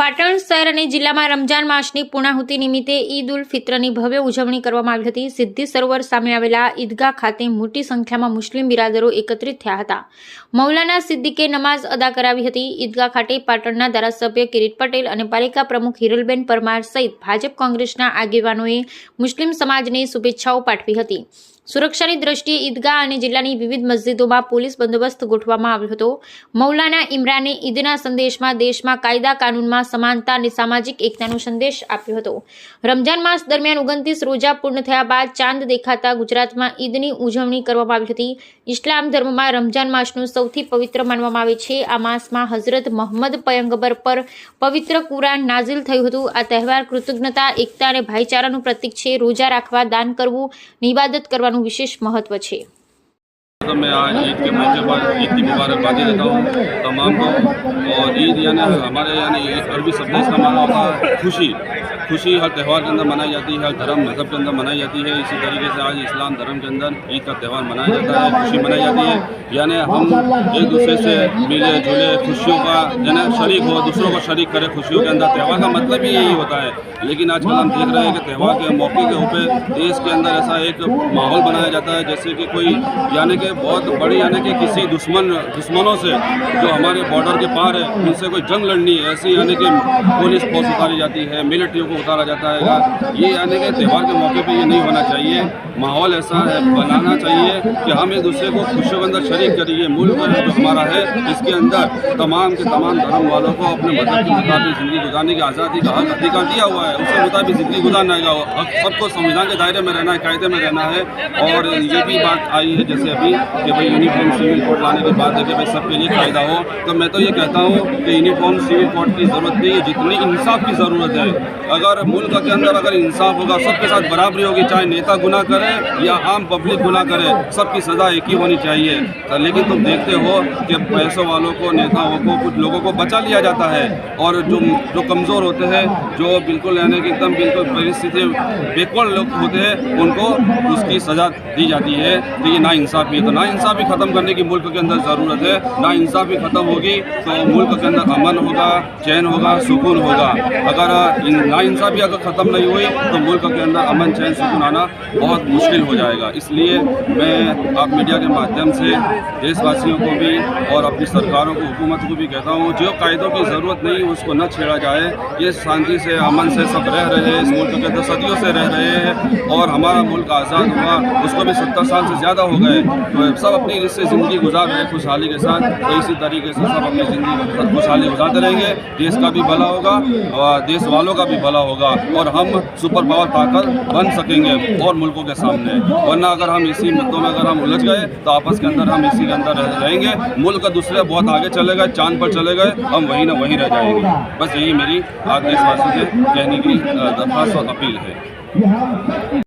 પાટણ શહેર અને જિલ્લામાં રમજાન માસની પૂર્ણાહુતિ નિમિત્તે ઈદ ઉલ ફિત્રની ભવ્ય ઉજવણી કરવામાં આવી હતી। સિદ્ધિ સરોવર સામે આવેલા ઈદગાહ ખાતે મોટી સંખ્યામાં મુસ્લિમ બિરાદરો એકત્રિત થયા હતા। મૌલાના સિદ્દીકે નમાઝ અદા કરાવી હતી। ઈદગાહ ખાતે પાટણના ધારાસભ્ય કિરીટ પટેલ અને પાલિકા પ્રમુખ હિરલબેન પરમાર સહિત ભાજપ કોંગ્રેસના આગેવાનોએ મુસ્લિમ સમાજને શુભેચ્છાઓ પાઠવી હતી। સુરક્ષાની દ્રષ્ટિએ ઈદગાહ અને જિલ્લાની વિવિધ મસ્જિદોમાં પોલીસ બંદોબસ્ત ગોઠવવામાં આવ્યો હતો। મૌલાના ઇમરાને ઈદના સંદેશમાં દેશમાં કાયદા કાનૂનમાં સમાનતા અને સામાજિક એકતાનો સંદેશ આપ્યો હતો। રમજાન માસ દરમિયાન 29 રોજા પૂર્ણ થયા બાદ ચાંદ દેખાતા ગુજરાતમાં ઈદની ઉજવણી કરવામાં આવી હતી। ઇસ્લામ ધર્મમાં રમજાન માસનું સૌથી પવિત્ર માનવામાં આવે છે। આ માસમાં હઝરત મોહમ્મદ પયગંબર પર પવિત્ર કુરાન નાઝિલ થયું હતું। આ તહેવાર કૃતજ્ઞતા, એકતા અને ભાઈચારાનું પ્રતીક છે। રોજા રાખવા, દાન કરવું, ઇબાદત કરવાનું विशेष महत्व है। तो मैं आज ईद के मौके पर ईद की मुबारकबादी देता हूँ तमाम को। और ईद यानी हमारे अरबी संदेश का माना होता है खुशी। खुशी हर त्यौहार के अंदर मनाई जाती है, हर धर्म मजहब के अंदर मनाई जाती है। इसी तरीके से आज इस्लाम धर्म के अंदर ईद का त्यौहार मनाया जाता है, खुशी मनाई जाती है। यानी हम एक दूसरे से मिले जुले, खुशियों का यानी शरीक हो, दूसरों को शरीक करे खुशियों के अंदर। त्यौहार का मतलब ही यही होता है। लेकिन आजकल हम देख रहे हैं कि त्यौहार के मौके के ऊपर देश के अंदर ऐसा एक माहौल बनाया जाता है जैसे कि कोई यानी कि बहुत बड़ी यानी कि किसी दुश्मनों से जो हमारे बॉर्डर के पार है उनसे कोई जंग लड़नी है, ऐसी यानी कि पुलिस फोर्स उतारी जाती है, मिलिट्रियों को उतारा जाता है। ये यानी कि त्यौहार के मौके पे ये नहीं होना चाहिए। माहौल ऐसा है बनाना चाहिए कि हम एक दूसरे को खुशियों के अंदर शरीक करिए। मुल्क जो हमारा है इसके अंदर तमाम के तमाम धर्म वालों को अपने मजहब के मुताबिक ज़िंदगी गुजारने की आज़ादी का हक अधिकार दिया हुआ है। उसके मुताबिक ज़िंदगी गुजारना है, सबको संविधान के दायरे में रहना है, कायदे में रहना है। और ये भी बात आई है जैसे अभी कि भाई यूनिफॉर्म सिविल कोड लाने की बात है कि भाई सबके लिए कायदा हो। तो मैं तो ये कहता हूँ कि यूनिफॉर्म सिविल कोड की ज़रूरत नहीं है, जितनी इंसाफ की ज़रूरत है। अगर मुल्क के अंदर अगर इंसाफ होगा, सबके साथ बराबरी होगी, चाहे नेता गुनाह करे या आम पब्लिक गुनाह करे, सबकी सज़ा एक ही होनी चाहिए। तो लेकिन तुम देखते हो कि पैसों वालों को, नेताओं को, कुछ लोगों को बचा लिया जाता है और जो कमज़ोर होते हैं, जो बिल्कुल यानी कि एकदम बिल्कुल परिस्थिति बेकवर्ड लोग होते हैं, उनको उसकी सज़ा दी जाती है। तो ये नाइंसाफ़ी है। तो नाइंसाफ़ी ख़त्म करने की मुल्क के अंदर ज़रूरत है। नाइंसाफ़ी ख़त्म होगी तो मुल्क के अंदर अमन होगा, चैन होगा, सुकून होगा। अगर नाइंसाफ़ी अगर ख़त्म नहीं हुई तो मुल्क के अंदर अमन, चैन, सुकून आना बहुत मुश्किल हो जाएगा। इसलिए मैं आप मीडिया के माध्यम से देशवासियों को भी और अपनी सरकारों को, हुकूमत को भी कहता हूँ, जो कायदों की ज़रूरत नहीं है उसको न छेड़ा जाए। ये शांति से, अमन से सब रह रहे हैं, इस मुल्क के अंदर सदियों से रह रहे हैं। और हमारा मुल्क आज़ाद हुआ उसको भी 70 साल से ज़्यादा हो गए। तो सब अपनी इससे ज़िंदगी गुजार रहे हैं खुशहाली के साथ। तो इसी तरीके से सब अपनी ज़िंदगी खुशहाली गुजारते रहेंगे। देश का भी भला होगा और देश वालों का भी भला होगा और हम सुपर पावर ताकत बन सकेंगे और मुल्कों के सामने। वरना अगर हम इसी मुद्दों में अगर हम उलझ गए तो आपस के अंदर हम इसी के अंदर रहेंगे। मुल्क दूसरे बहुत आगे चले गए, चांद पर चले गए, हम वहीं न वहीं रह जाएंगे। बस यही मेरी आज देशवासियों से कहने की दरख्वास्त और अपील है।